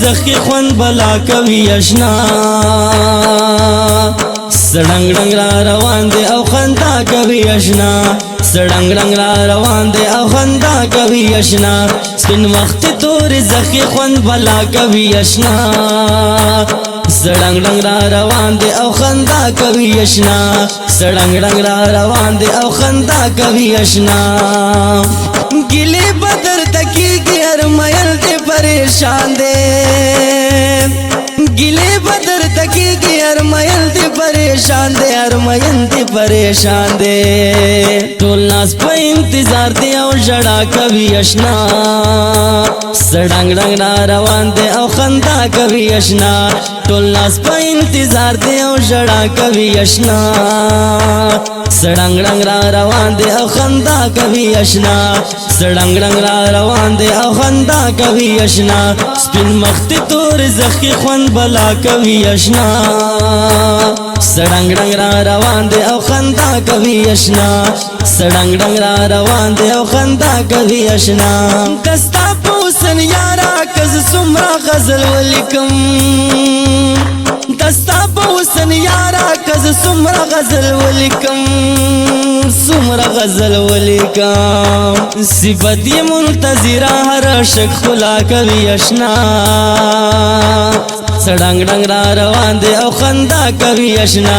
زخی خوند بلا کوي اشنا سړنګ ډنګ را روان دی او خندا کوي اشنا سړنګ ډنګ را روان دی او خندا کوي اشنا سپین وخت تور زخی خوند بلا کوي اشنا سړنګ ډنګ را روان دی او خندا کوي اشنا سړنګ ډنګ را روان دی او خندا کوي اشنا ګلې بدر تکیږي هر مېل دې پریشان دی ګلې بدر تکیږي هر مېل دې پریشان دی هر مېل دې پریشان دی ټول ناس په انتظار دی او ژړا کوي اشنا سړنګ ډنګ را روان دی او خندا کوي اشنا ټول ناس په انتظار دی او ژړا کوي اشنا سړنګ ډنګ را روان دی او خندا کوي اشنا سړنګ ډنګ را روان دی او خندا کوي اشنا سپین مخت تور زخی خوند بلا کوي اشنا سړنګ ډنګ را روان دی او خندا کوي اشنا سړنګ ډنګ را روان دی او خندا کوي اشنا کستا پوسن یارا کز سمرا غزل ولیکم دستا پوسن یارا کز سمرا غزل ولیکم سمرا غزل ولیکم صفت یہ منتظرہ ہر شک خلا کوي اشنا سړنګ ډنګ را روان دی او خندا کوي اشنا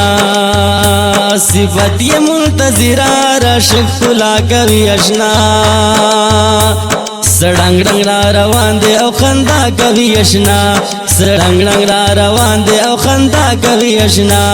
صفت یہ منتظرہ ہر شک خلا کوي اشنا سړنګ ډنګ را روان دی او خندا کوي اشنا سړنګ ډنګ را روان دی او خندا کوي اشنا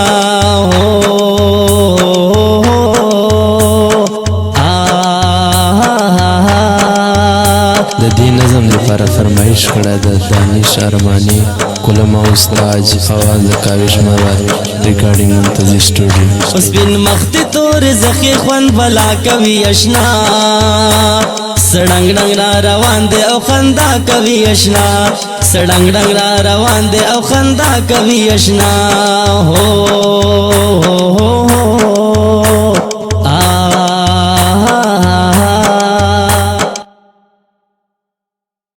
د دې نظم لپاره فرمایش کړه د دانش ارمانی کلمه استاد اواز د کاوش مراد ریکارډینګ منتظر سټوډیو اوس بن مخت تور زخی خوند بلا کوي اشنا سړنګ ډنګ را روان دی او خندا کوي اشنا سړنګ ډنګ را روان دی او خندا کوي اشنا